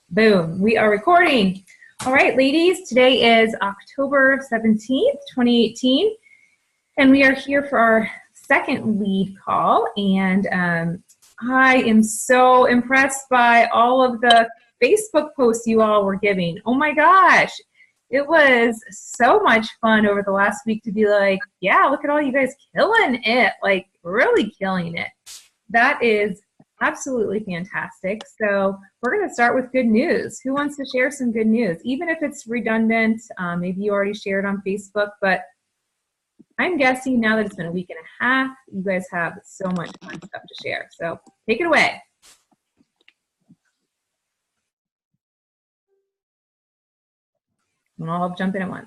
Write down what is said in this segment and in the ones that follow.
Boom, we are recording. All right, ladies, today is October 17th, 2018, and we are here for our second lead call. And I am so impressed by all of the Facebook posts you all were giving. Oh my gosh, it was so much fun over the last week to be like, yeah, look at all you guys killing it, like really killing it. That is absolutely fantastic. So we're going to start with good news. Who wants to share some good news? Even if it's redundant, maybe you already shared on Facebook, but I'm guessing now that it's been a week and a half, you guys have so much fun stuff to share. So take it away. And I'll jump in at once.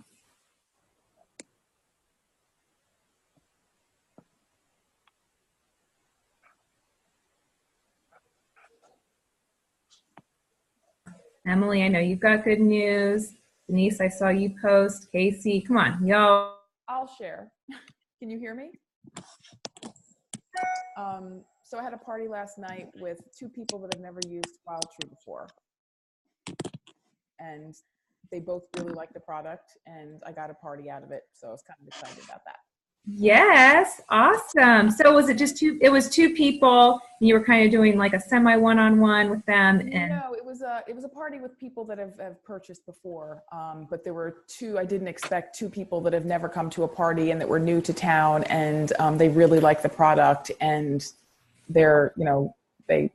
Emily, I know you've got good news. Denise, I saw you post. Casey, come on, y'all. I'll share. Can you hear me? So I had a party last night with two people that have never used FileTree before. And they both really liked the product, and I got a party out of it. So I was kind of excited about that. Yes, awesome. So was it just two? It was two people, and you were kind of doing like a semi one-on-one with them. And no, it was a party with people that have purchased before. But there were two. I didn't expect two people that have never come to a party and that were new to town, and they really liked the product, and they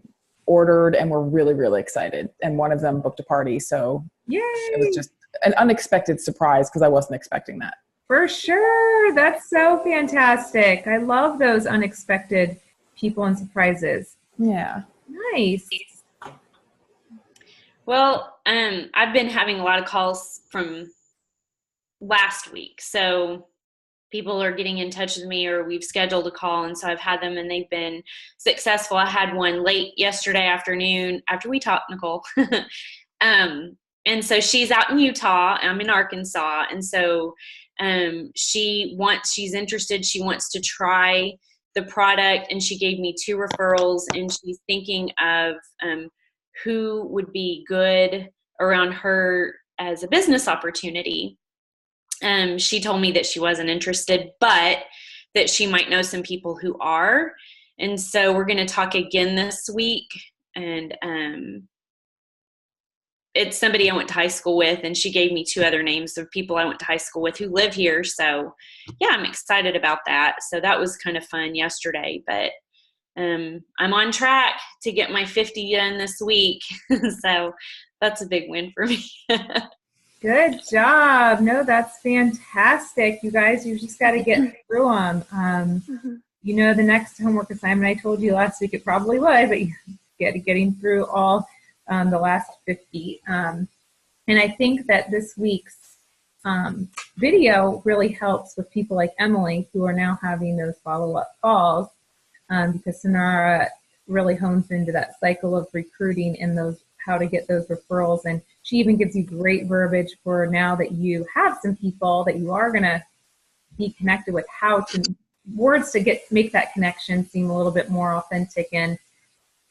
ordered and were really, really excited. And one of them booked a party, so yay! It was just an unexpected surprise because I wasn't expecting that. For sure. That's so fantastic. I love those unexpected people and surprises. Yeah. Nice. Well, I've been having a lot of calls from last week. So people are getting in touch with me, or we've scheduled a call. And so I've had them and they've been successful. I had one late yesterday afternoon after we talked, Nicole. And so she's out in Utah. I'm in Arkansas. And so she's interested. She wants to try the product, and she gave me 2 referrals, and she's thinking of who would be good around her as a business opportunity. She told me that she wasn't interested, but that she might know some people who are. And so we're going to talk again this week. And it's somebody I went to high school with, and she gave me 2 other names of people I went to high school with who live here. So yeah, I'm excited about that. So that was kind of fun yesterday, but I'm on track to get my 50 done this week. So that's a big win for me. Good job. No, that's fantastic. You guys, you just got to get through them. You know, the next homework assignment I told you last week, it probably was, but you getting through all the last 50. And I think that this week's video really helps with people like Emily, who are now having those follow-up calls, because Sonara really hones into that cycle of recruiting and those how to get those referrals. And she even gives you great verbiage for now that you have some people that you are going to be connected with, how to words to make that connection seem a little bit more authentic, and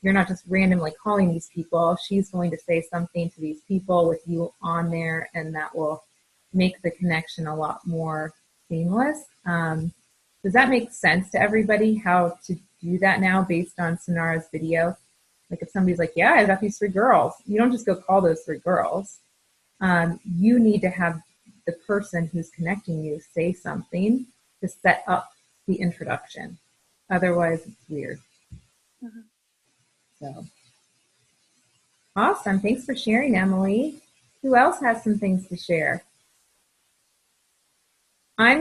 you're not just randomly calling these people. She's going to say something to these people with you on there, and that will make the connection a lot more seamless. Does that make sense to everybody, how to do that now based on Sonara's video? Like if somebody's like, yeah, I've got these 3 girls, you don't just go call those 3 girls. You need to have the person who's connecting you say something to set up the introduction. Otherwise, it's weird. Mm-hmm. So awesome. Thanks for sharing, Emily. Who else has some things to share? I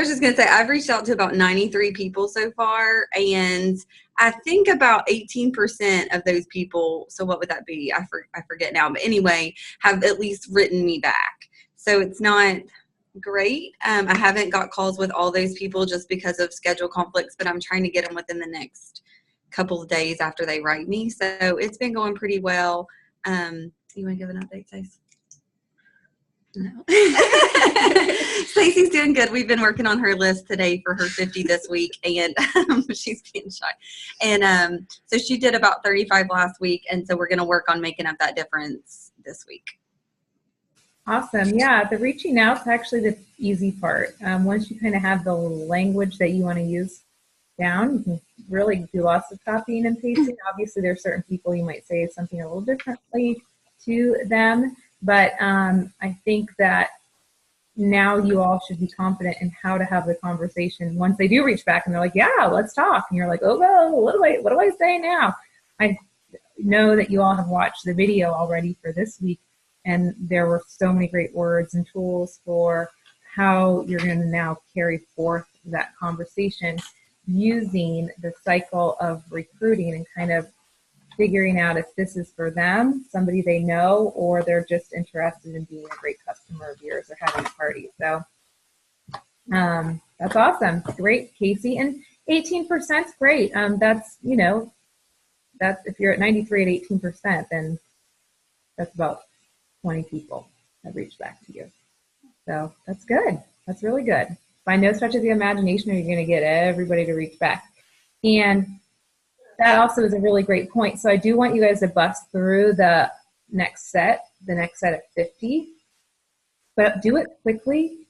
was just going to say, I've reached out to about 93 people so far, and I think about 18% of those people, so what would that be? I forget now, but anyway, have at least written me back. So it's not great. I haven't got calls with all those people just because of schedule conflicts, but I'm trying to get them within the next couple of days after they write me. So it's been going pretty well. You want to give an update, Stace? No. Stacey's doing good. We've been working on her list today for her 50 this week, and she's being shy. And so she did about 35 last week, and so we're going to work on making up that difference this week. Awesome. Yeah, the reaching out is actually the easy part. Once you kind of have the language that you want to use down, you can really do lots of copying and pasting. Obviously, there are certain people you might say something a little differently to them, but I think that now you all should be confident in how to have the conversation once they do reach back and they're like, yeah, let's talk. And you're like, oh, well, what do I say now? I know that you all have watched the video already for this week, and there were so many great words and tools for how you're going to now carry forth that conversation using the cycle of recruiting and kind of figuring out if this is for them, somebody they know, or they're just interested in being a great customer of yours or having a party. So that's awesome. Great, Casey. And 18% is great. That's, that's if you're at 93 at 18%, then that's about 20 people have reached back to you. So that's good. That's really good. By no stretch of the imagination are you going to get everybody to reach back. And that also is a really great point. So I do want you guys to bust through the next set of 50, but do it quickly,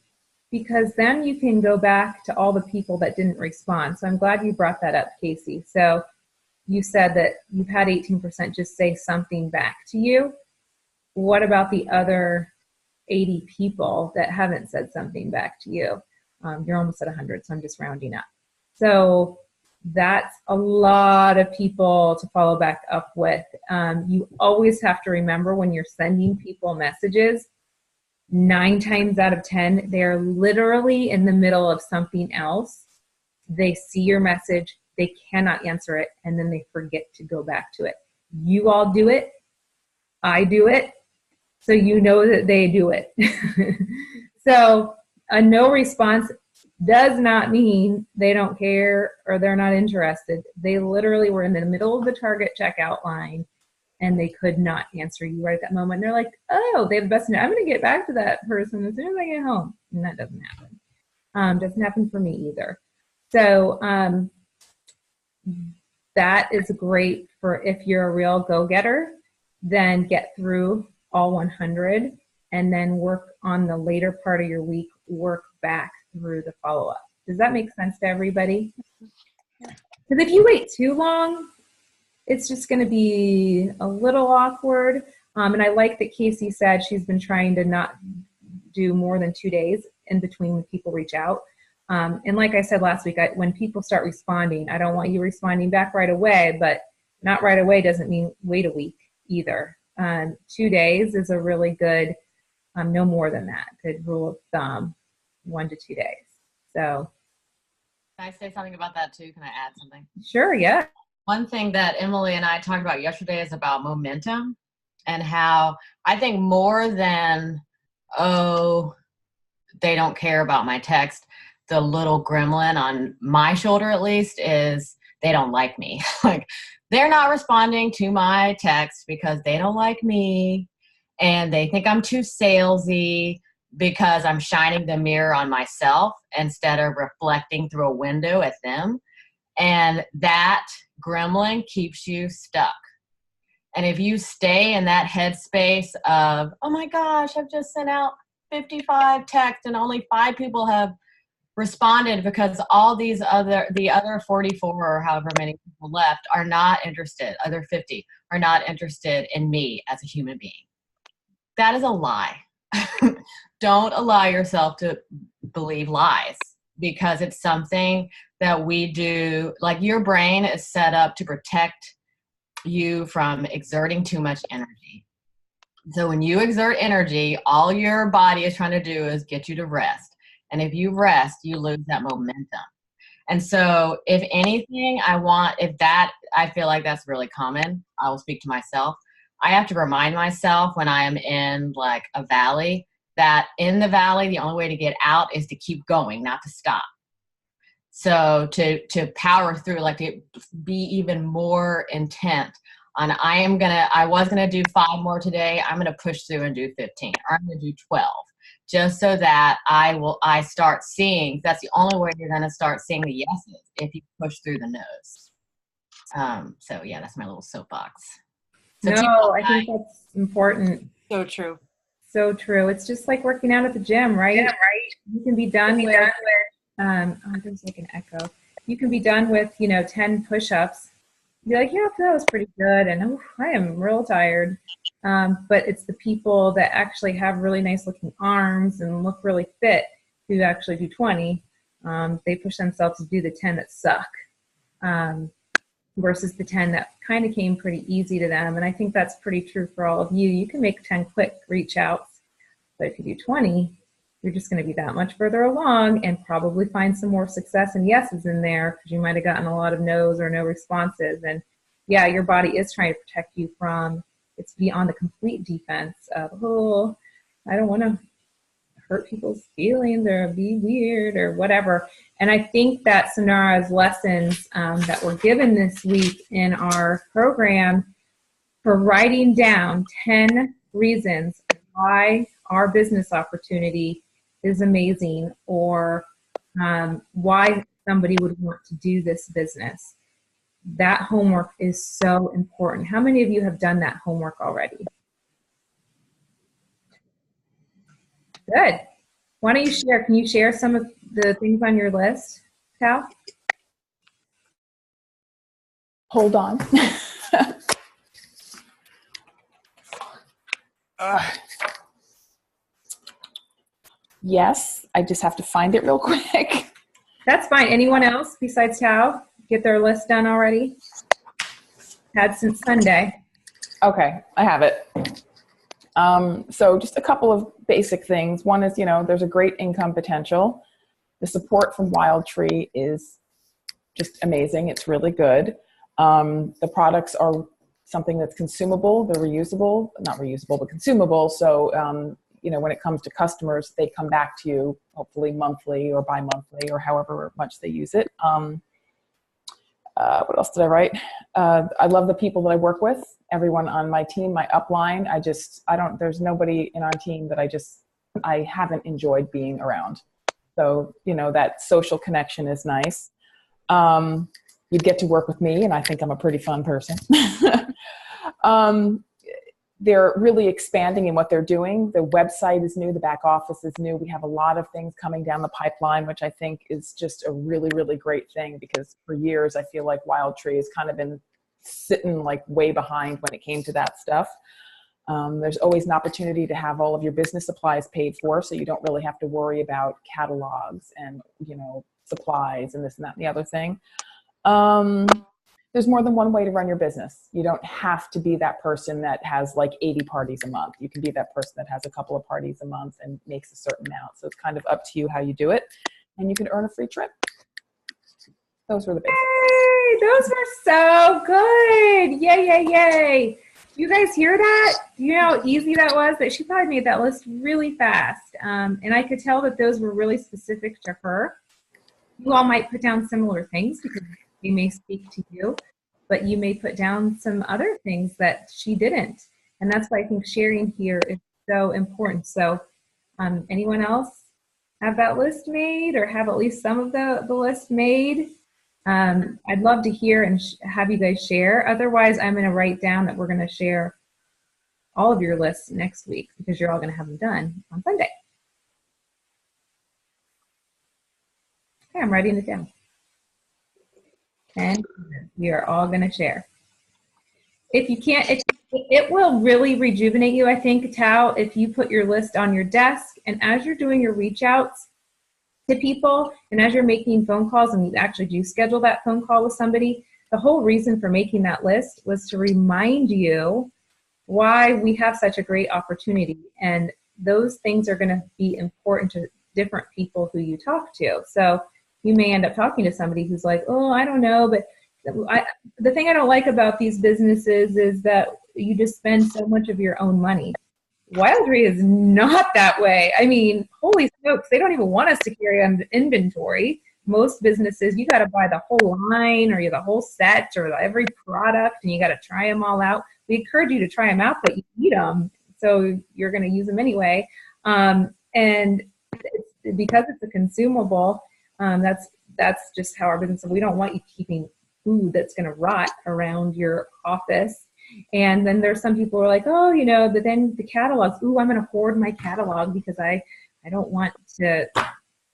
because then you can go back to all the people that didn't respond. So I'm glad you brought that up, Casey. So you said that you've had 18% just say something back to you. What about the other 80 people that haven't said something back to you? You're almost at 100, so I'm just rounding up. So that's a lot of people to follow back up with. You always have to remember when you're sending people messages, 9 times out of 10, they're literally in the middle of something else. They see your message, they cannot answer it, and then they forget to go back to it. You all do it. I do it. So you know that they do it. So a no response does not mean they don't care or they're not interested. They literally were in the middle of the Target checkout line and they could not answer you right at that moment. And they're like, oh, they have the best net. I'm going to get back to that person as soon as I get home. And that doesn't happen. Doesn't happen for me either. So that is great for if you're a real go-getter, then get through all 100 and then work on the later part of your week, work back through the follow-up. Does that make sense to everybody? Because if you wait too long, it's just going to be a little awkward. And I like that Casey said she's been trying to not do more than 2 days in between when people reach out. And like I said last week, when people start responding, I don't want you responding back right away, but not right away doesn't mean wait a week either. 2 days is a really good, no more than that, good rule of thumb, 1 to 2 days. So. Can I say something about that too? Can I add something? Sure, yeah. One thing that Emily and I talked about yesterday is about momentum, and how I think more than, oh, they don't care about my text, the little gremlin on my shoulder at least is they don't like me. Like, they're not responding to my text because they don't like me and they think I'm too salesy because I'm shining the mirror on myself instead of reflecting through a window at them. And that gremlin keeps you stuck. And if you stay in that headspace of, oh my gosh, I've just sent out 55 texts and only 5 people have responded because all the other 44 or however many people left are not interested, other 50 are not interested in me as a human being. That is a lie. Don't allow yourself to believe lies, because it's something that we do. Like, your brain is set up to protect you from exerting too much energy. So when you exert energy, all your body is trying to do is get you to rest. And if you rest, you lose that momentum. And so if anything, I feel like that's really common. I will speak to myself. I have to remind myself when I am in like a valley, that in the valley, the only way to get out is to keep going, not to stop. So to power through, like to be even more intent on, I was going to do 5 more today. I'm going to push through and do 15, or I'm going to do 12. just so that I start seeing. That's the only way you're going to start seeing the yeses, if you push through the no's. So yeah, that's my little soapbox. So No, I think that's important. So true. So true. It's just like working out at the gym, right? You can be done with, oh, there's like an echo. You can be done with, 10 push-ups. Be like, yeah, that was pretty good. And I am real tired. But it's the people that actually have really nice looking arms and look really fit who actually do 20. They push themselves to do the 10 that suck. Versus the 10 that kind of came pretty easy to them. And I think that's pretty true for all of you. You can make 10 quick reach outs, but if you do 20, you're just going to be that much further along and probably find some more success and yeses in there because you might have gotten a lot of no's or no responses. And yeah, your body is trying to protect you from, it's be on the complete defense of, oh, I don't want to hurt people's feelings or be weird or whatever. And I think that Sonara's lessons that were given this week in our program for writing down 10 reasons why our business opportunity is amazing or why somebody would want to do this business. That homework is so important. How many of you have done that homework already? Good. Why don't you share? Can you share some of the things on your list, Cal? Hold on. Yes, I just have to find it real quick. That's fine. Anyone else besides Tao get their list done already? Had since Sunday. Okay, I have it. So just a couple of basic things. One is, there's a great income potential. The support from Wild Tree is just amazing. It's really good. The products are something that's consumable. They're reusable, not reusable, but consumable. So, when it comes to customers, they come back to you hopefully monthly or bi-monthly or however much they use it. What else did I write? I love the people that I work with. Everyone on my team, my upline. There's nobody in our team that I haven't enjoyed being around. So, that social connection is nice. You'd get to work with me, and I think I'm a pretty fun person. They're really expanding in what they're doing. The website is new. The back office is new. We have a lot of things coming down the pipeline, which I think is just a really, really great thing because for years I feel like Wild Tree has kind of been sitting like way behind when it came to that stuff. There's always an opportunity to have all of your business supplies paid for, so you don't really have to worry about catalogs and, supplies and this and that and the other thing. There's more than one way to run your business. You don't have to be that person that has like 80 parties a month. You can be that person that has a couple of parties a month and makes a certain amount. So it's kind of up to you how you do it. And you can earn a free trip. Those were the basics. Yay! Those were so good. Yay, yay, yay. You guys hear that? You know how easy that was? That she probably made that list really fast. And I could tell that those were really specific to her. You all might put down similar things because they may speak to you, but you may put down some other things that she didn't. And that's why I think sharing here is so important. So anyone else have that list made or have at least some of the list made? I'd love to hear and have you guys share. Otherwise, I'm going to write down that we're going to share all of your lists next week because you're all going to have them done on Sunday. Okay, I'm writing it down. And we are all going to share. If you can't, it will really rejuvenate you, I think, Tao, if you put your list on your desk and as you're doing your reach outs to people and as you're making phone calls and you actually do schedule that phone call with somebody, the whole reason for making that list was to remind you why we have such a great opportunity. And those things are going to be important to different people who you talk to. So you may end up talking to somebody who's like, oh, I don't know, but the thing I don't like about these businesses is that you just spend so much of your own money. Wild Tree is not that way. I mean, holy smokes, they don't even want us to carry on inventory. Most businesses, you got to buy the whole line or the whole set or every product and you got to try them all out. We encourage you to try them out, but you need them, so you're going to use them anyway. And And because it's a consumable, that's just how our business, we don't want you keeping food that's going to rot around your office. And then there's some people who are like, oh, but then the catalogs, ooh, I'm going to hoard my catalog because I don't want to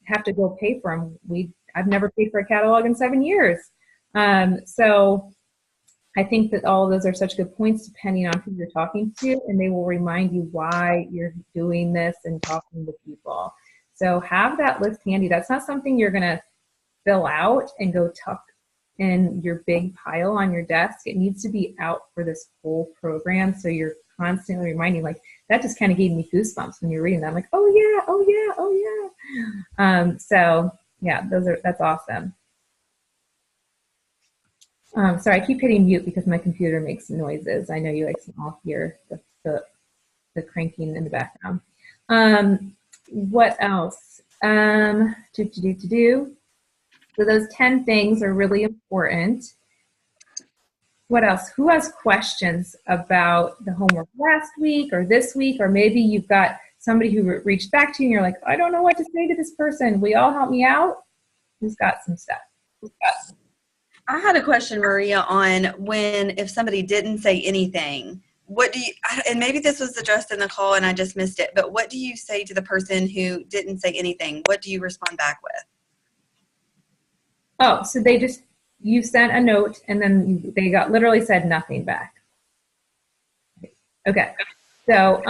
have to go pay for them. I've never paid for a catalog in 7 years. So I think that all of those are such good points depending on who you're talking to, and they will remind you why you're doing this and talking to people. So have that list handy. That's not something you're going to fill out and go tuck in your big pile on your desk. It needs to be out for this whole program. So you're constantly reminding, like, that just kind of gave me goosebumps when you're reading that. I'm like, oh yeah, oh yeah, oh yeah. So yeah, that's awesome. Sorry, I keep hitting mute because my computer makes noises. I know you guys can all hear the cranking in the background. What else? So those 10 things are really important. What else? Who has questions about the homework last week or this week? Or maybe you've got somebody who reached back to you and you're like, I don't know what to say to this person. Will you all help me out? Who's got some stuff? I had a question, Maria, on if somebody didn't say anything, what do you, and maybe this was addressed in the call and I just missed it, but what do you say to the person who didn't say anything? What do you respond back with? Oh, so you sent a note and then they literally said nothing back. Okay. So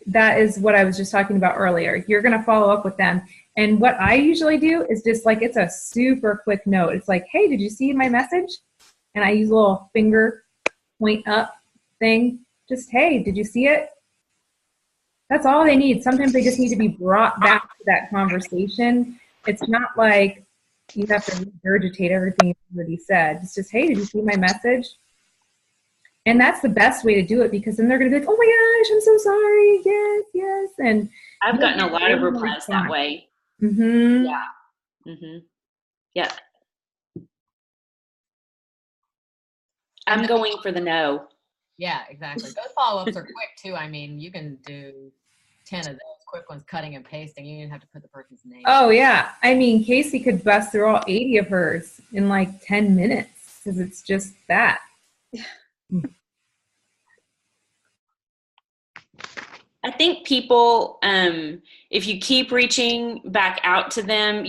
that is what I was just talking about earlier. You're going to follow up with them. And what I usually do is just like, it's a super quick note. It's like, hey, did you see my message? And I use a little finger point up thing. Just, hey, did you see it? That's all they need. Sometimes they just need to be brought back to that conversation. It's not like you have to regurgitate everything you've already said. It's just, hey, did you see my message? And that's the best way to do it, because then they're going to be like, oh my gosh, I'm so sorry. Yes, yes. And I've gotten a lot of replies that way. Mm-hmm. Yeah. Mm-hmm. Yeah. I'm going for the no. Yeah, exactly. Those follow-ups are quick too. I mean, you can do 10 of those quick ones, cutting and pasting. You didn't have to put the person's name. Oh yeah. I mean, Casey could bust through all 80 of hers in like 10 minutes because it's just that. I think people, if you keep reaching back out to them,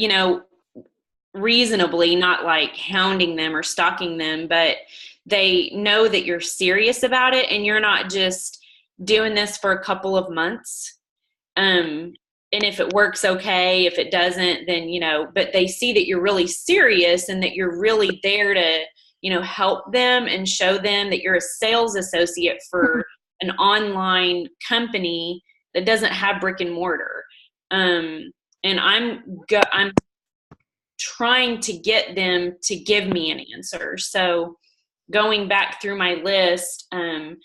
reasonably, not like hounding them or stalking them, but they know that you're serious about it and you're not just doing this for a couple of months. And if it works, okay. If it doesn't, then, but they see that you're really serious and that you're really there to, help them and show them that you're a sales associate for an online company that doesn't have brick and mortar. And I'm trying to get them to give me an answer. So going back through my list, I'm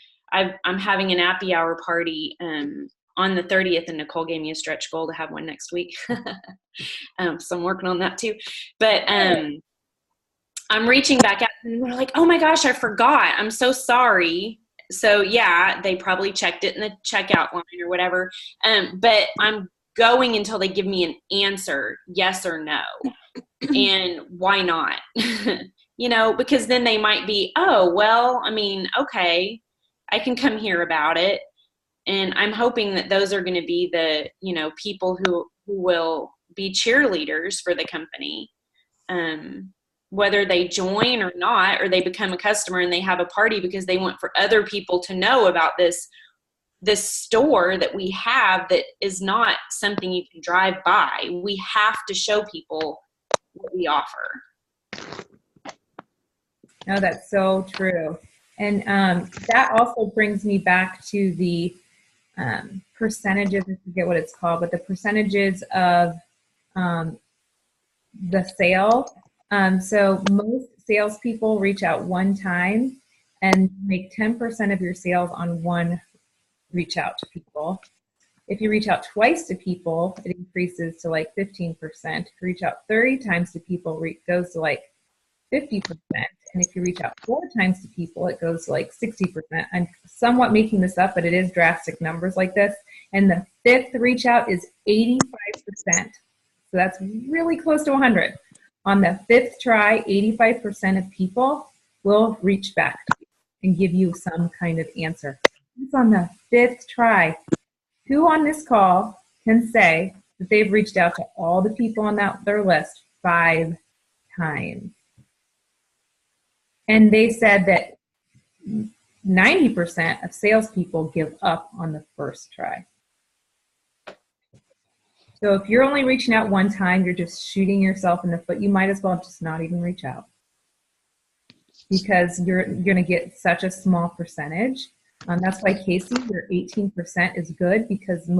having an happy hour party on the 30th, and Nicole gave me a stretch goal to have one next week. So I'm working on that too. But I'm reaching back out and they're like, oh my gosh, I forgot. I'm so sorry. So yeah, they probably checked it in the checkout line or whatever. But I'm going until they give me an answer, yes or no. And why not? Because then they might be, oh, well, I mean, okay, I can come here about it. And I'm hoping that those are going to be the, people who will be cheerleaders for the company. Whether they join or not, or they become a customer and they have a party because they want for other people to know about this store that we have that is not something you can drive by. We have to show people what we offer. No, that's so true. And that also brings me back to the percentages, I forget what it's called, but the percentages of the sale. So most salespeople reach out one time and make 10% of your sales on one reach out to people. If you reach out twice to people, it increases to like 15%. If you reach out 30 times to people, it goes to like 50%. And if you reach out 4 times to people, it goes to like 60%. I'm somewhat making this up, but it is drastic numbers like this. And the fifth reach out is 85%. So that's really close to 100. On the fifth try, 85% of people will reach back and give you some kind of answer. It's on the fifth try. Who on this call can say that they've reached out to all the people on their list 5 times? And they said that 90% of salespeople give up on the first try. So if you're only reaching out one time, you're just shooting yourself in the foot. You might as well just not even reach out, because you're going to get such a small percentage. That's why, Casey, your 18% is good, because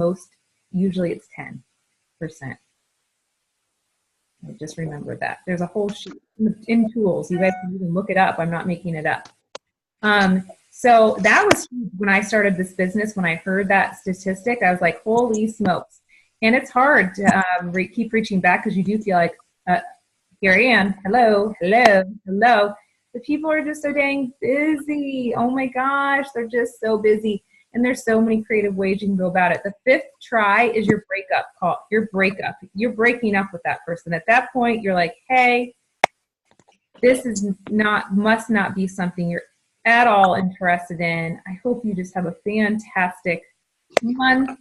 usually it's 10%. Just remember that. There's a whole sheet in tools. You guys can even look it up. I'm not making it up. So that was huge when I started this business. When I heard that statistic, I was like, holy smokes. And it's hard to keep reaching back, because you do feel like, here I am. Hello, hello, hello. The people are just so dang busy. Oh my gosh, they're just so busy. And there's so many creative ways you can go about it. The fifth try is your breakup call. Your breakup. You're breaking up with that person. At that point, you're like, hey, this must not be something you're at all interested in. I hope you just have a fantastic month.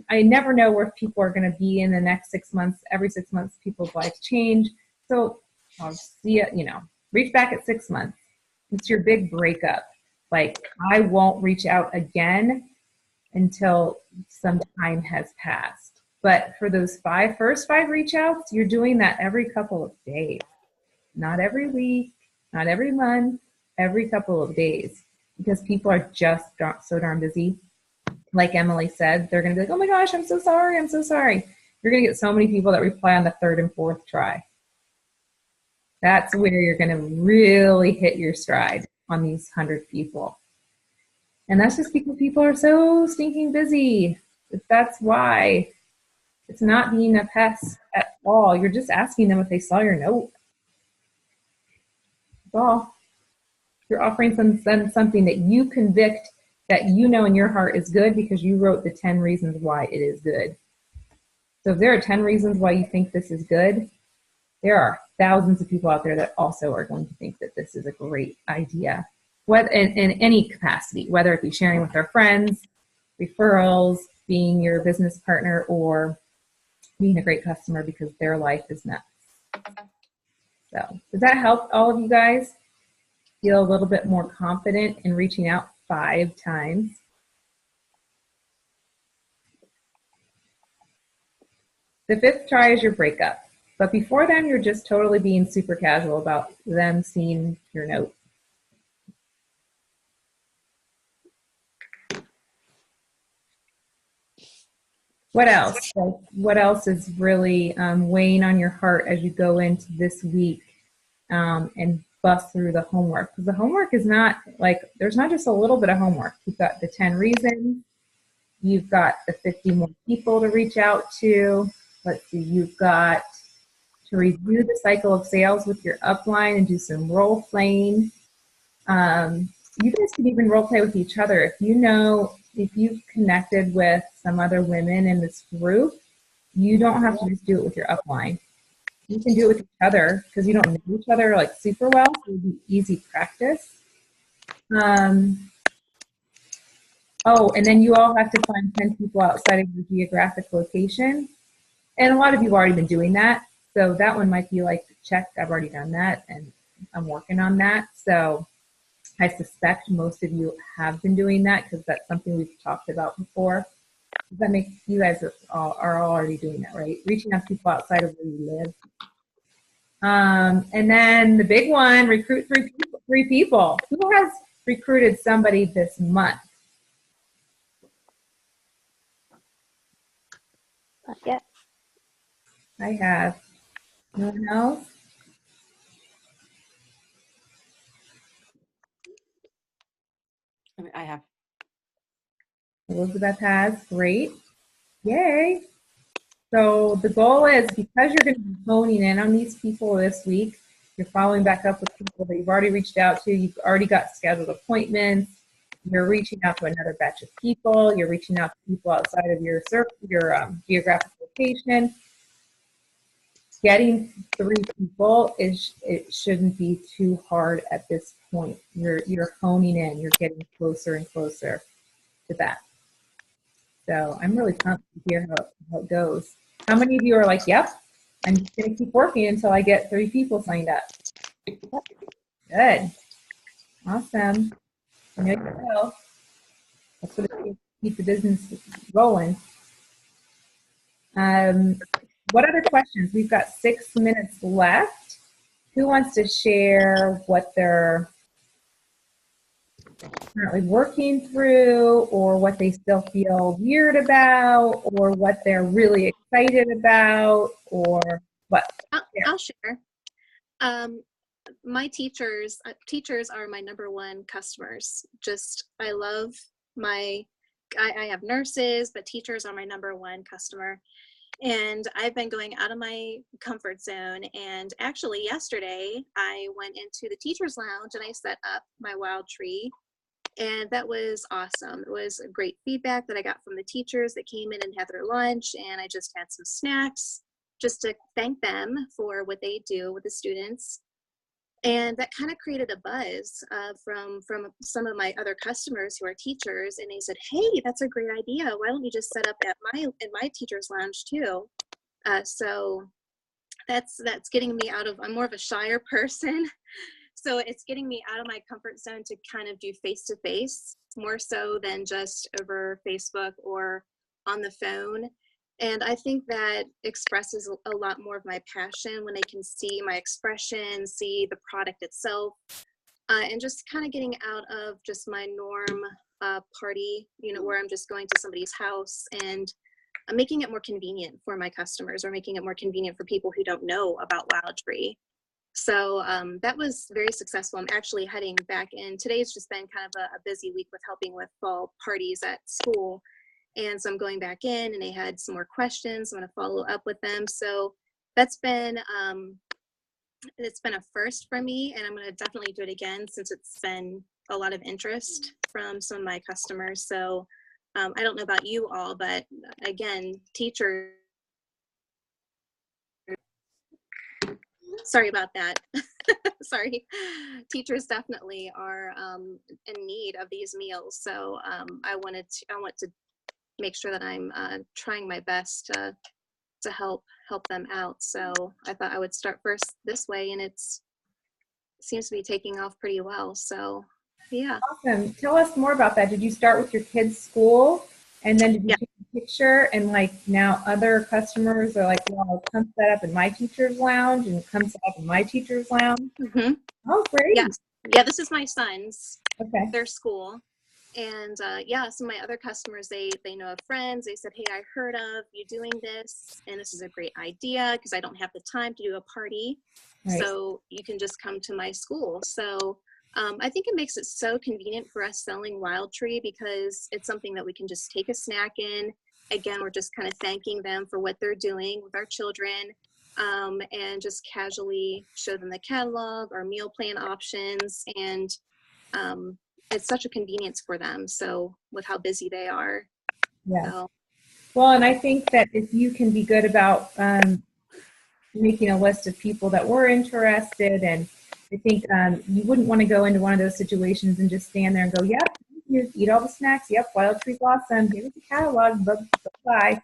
I never know where people are going to be in the next 6 months. Every 6 months, people's lives change. So I'll see it, reach back at 6 months. It's your big breakup. Like, I won't reach out again until some time has passed. But for those first five reach outs, you're doing that every couple of days. Not every week, not every month, every couple of days. Because people are just so darn busy. Like Emily said, they're going to be like, oh my gosh, I'm so sorry, I'm so sorry. You're going to get so many people that reply on the third and fourth try. That's where you're going to really hit your stride on these 100 people. And that's just because people are so stinking busy. That's why. It's not being a pest at all. You're just asking them if they saw your note. That's all. You're offering them something that you convict, that you know in your heart is good, because you wrote the 10 reasons why it is good. So if there are 10 reasons why you think this is good, there are thousands of people out there that also are going to think that this is a great idea. In any capacity, whether it be sharing with their friends, referrals, being your business partner, or being a great customer because their life is nuts. So does that help all of you guys feel a little bit more confident in reaching out 5 times? The fifth try is your breakup. But before then, you're just totally being super casual about them seeing your note. What else? What else is really weighing on your heart as you go into this week and bust through the homework? Because the homework is not like, there's not just a little bit of homework. You've got the 10 reasons. You've got the 50 more people to reach out to. Let's see, you've got to review the cycle of sales with your upline and do some role playing. You guys can even role play with each other. If you've connected with some other women in this group, you don't have to just do it with your upline. You can do it with each other, because you don't know each other like super well, so it'll be easy practice. Oh, and then you all have to find 10 people outside of your geographic location. And a lot of you have already been doing that. So that one might be like, check, I've already done that, and I'm working on that. So I suspect most of you have been doing that, because that's something we've talked about before. Does that make you guys are all already doing that, right? Reaching out to people outside of where you live. And then the big one, recruit 3 people. Who has recruited somebody this month? Not yet. I have. No one else? I have. Elizabeth has. Great. Yay. So the goal is, because you're going to be honing in on these people this week, you're following back up with people that you've already reached out to, you've already got scheduled appointments, You're reaching out to another batch of people. You're reaching out to people outside of your geographic location. Getting 3 people it shouldn't be too hard at this point. You're honing in. You're getting closer and closer to that. So I'm really pumped to hear how it goes. How many of you are like, yep, I'm just going to keep working until I get 3 people signed up? Good. Awesome. I know you will. That's what it takes to keep the business rolling. What other questions? We've got 6 minutes left. Who wants to share what they're currently working through, or what they still feel weird about, or what they're really excited about, or what? I'll share. My teachers are my number one customers. I love I have nurses, but teachers are my number one customer. And I've been going out of my comfort zone. And actually yesterday I went into the teacher's lounge and I set up my wild tree. And that was awesome. It was great feedback that I got from the teachers that came in and had their lunch. And I just had some snacks just to thank them for what they do with the students. And that kind of created a buzz from some of my other customers who are teachers, and they said, "Hey, that's a great idea. Why don't you just set up in my teacher's lounge too?" So that's getting me out of. I'm more of a shyer person, so it's getting me out of my comfort zone to kind of do face-to-face more so than just over Facebook or on the phone. And I think that expresses a lot more of my passion when they can see my expression, see the product itself, and just kind of getting out of just my norm party, where I'm just going to somebody's house, and making it more convenient for my customers, or making it more convenient for people who don't know about WildTree. So that was very successful. I'm actually heading back in. Today's just been kind of a busy week with helping with fall parties at school. And so I'm going back in, and they had some more questions. I'm going to follow up with them. So that's been, it's been a first for me, and I'm going to definitely do it again since it's been a lot of interest from some of my customers. So I don't know about you all, but again, teachers, sorry about that. Sorry. Teachers definitely are in need of these meals. So I want to make sure that I'm trying my best to help them out. So I thought I would start first this way, and it seems to be taking off pretty well. So yeah. Awesome. Tell us more about that. Did you start with your kids' school, and then did you take a picture, and like now other customers are like, well, come set up in my teacher's lounge, and come set up in my teacher's lounge? Mm-hmm. Oh, great. Yes. Yeah, this is my son's, their school. And some of my other customers, they know of friends. They said, "Hey, I heard of you doing this, and this is a great idea because I don't have the time to do a party. Right. So you can just come to my school." So I think it makes it so convenient for us selling WildTree because it's something that we can just take a snack in. Again, we're just kind of thanking them for what they're doing with our children, and just casually show them the catalog, our meal plan options, and it's such a convenience for them. So with how busy they are. Yeah. So. Well, and I think that if you can be good about making a list of people that were interested, and I think you wouldn't want to go into one of those situations and just stand there and go, "Yep, you eat all the snacks. Yep, WildTree's awesome. Here's the catalog. Bye."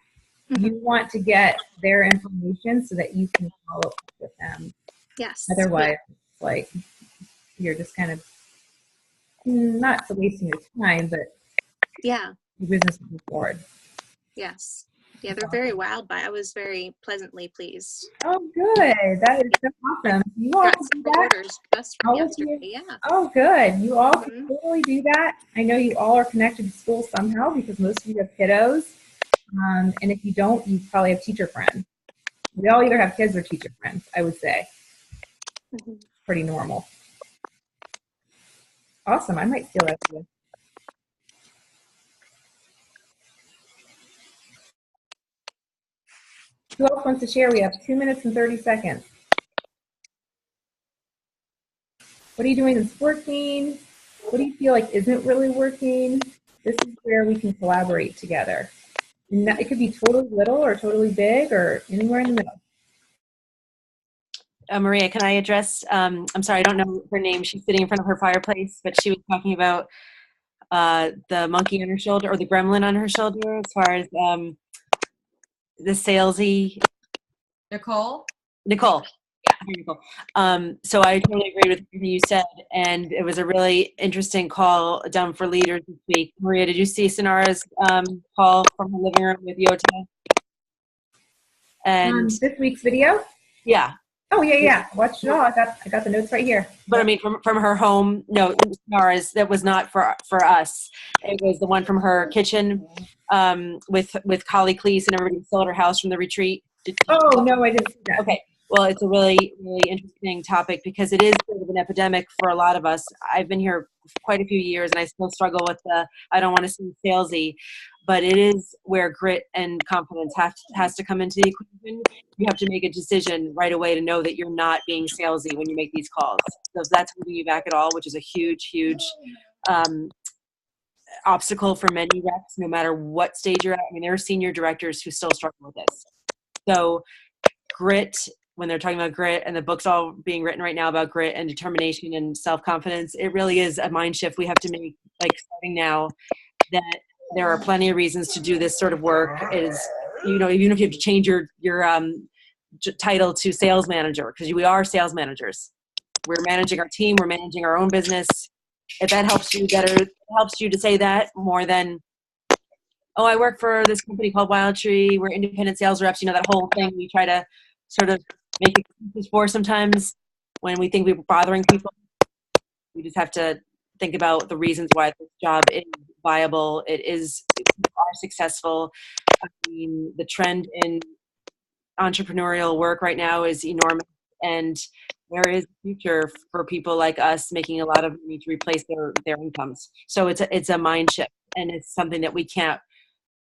Mm-hmm. You want to get their information so that you can follow up with them. Yes. Otherwise, like you're just kind of not so wasting your time, but your business will move forward. Yes. Yeah, they're very wowed by. I was very pleasantly pleased. Oh, good. That is so awesome. You all got can do several that. orders just from yesterday. Yeah. Oh, good. You all can totally do that. I know you all are connected to school somehow because most of you have kiddos. And if you don't, you probably have teacher friends. We all either have kids or teacher friends, I would say. Mm-hmm. Pretty normal. Awesome. I might steal that too. Who else wants to share? We have 2 minutes and 30 seconds. What are you doing that's working? What What do you feel like isn't really working? This is where we can collaborate together. And it could be totally little or totally big or anywhere in the middle. Maria, can I address, I'm sorry, I don't know her name. She's sitting in front of her fireplace, but she was talking about the monkey on her shoulder or the gremlin on her shoulder as far as the salesy. Nicole? Nicole. Hi, Nicole. So I totally agree with everything you said, and it was a really interesting call done for leaders this week. Maria, did you see Sonara's call from her living room with Yota? And This week's video? yeah. Oh, yeah. Watch it all. I got the notes right here. But I mean, from her home, no, Sonara's, that was not for us. It was the one from her kitchen with Collie Cleese and everybody still at her house from the retreat. Oh, no, I didn't see that. Okay. Well, it's a really, really interesting topic because it is sort of an epidemic for a lot of us. I've been here quite a few years and I still struggle with I don't want to seem salesy, but it is where grit and confidence has to come into the equation. You have to make a decision right away to know that you're not being salesy when you make these calls. So if that's holding you back at all, which is a huge, huge obstacle for many reps, no matter what stage you're at. I mean, there are senior directors who still struggle with this. So grit, when they're talking about grit, and the book's all being written right now about grit and determination and self-confidence, it really is a mind shift we have to make, like starting now, that there are plenty of reasons to do this sort of work. Is, you know, even if you have to change your title to sales manager, because we are sales managers. We're managing our team, we're managing our own business. If that helps you better, it helps you to say that more than, oh, I work for this company called Wild Tree, we're independent sales reps, you know, that whole thing we try to sort of make excuses for sometimes when we think we're bothering people. We just have to think about the reasons why this job is viable. It is, we are successful. I mean, the trend in entrepreneurial work right now is enormous, and there is a future for people like us making a lot of money to replace their incomes. So it's a mind shift, and it's something that we can't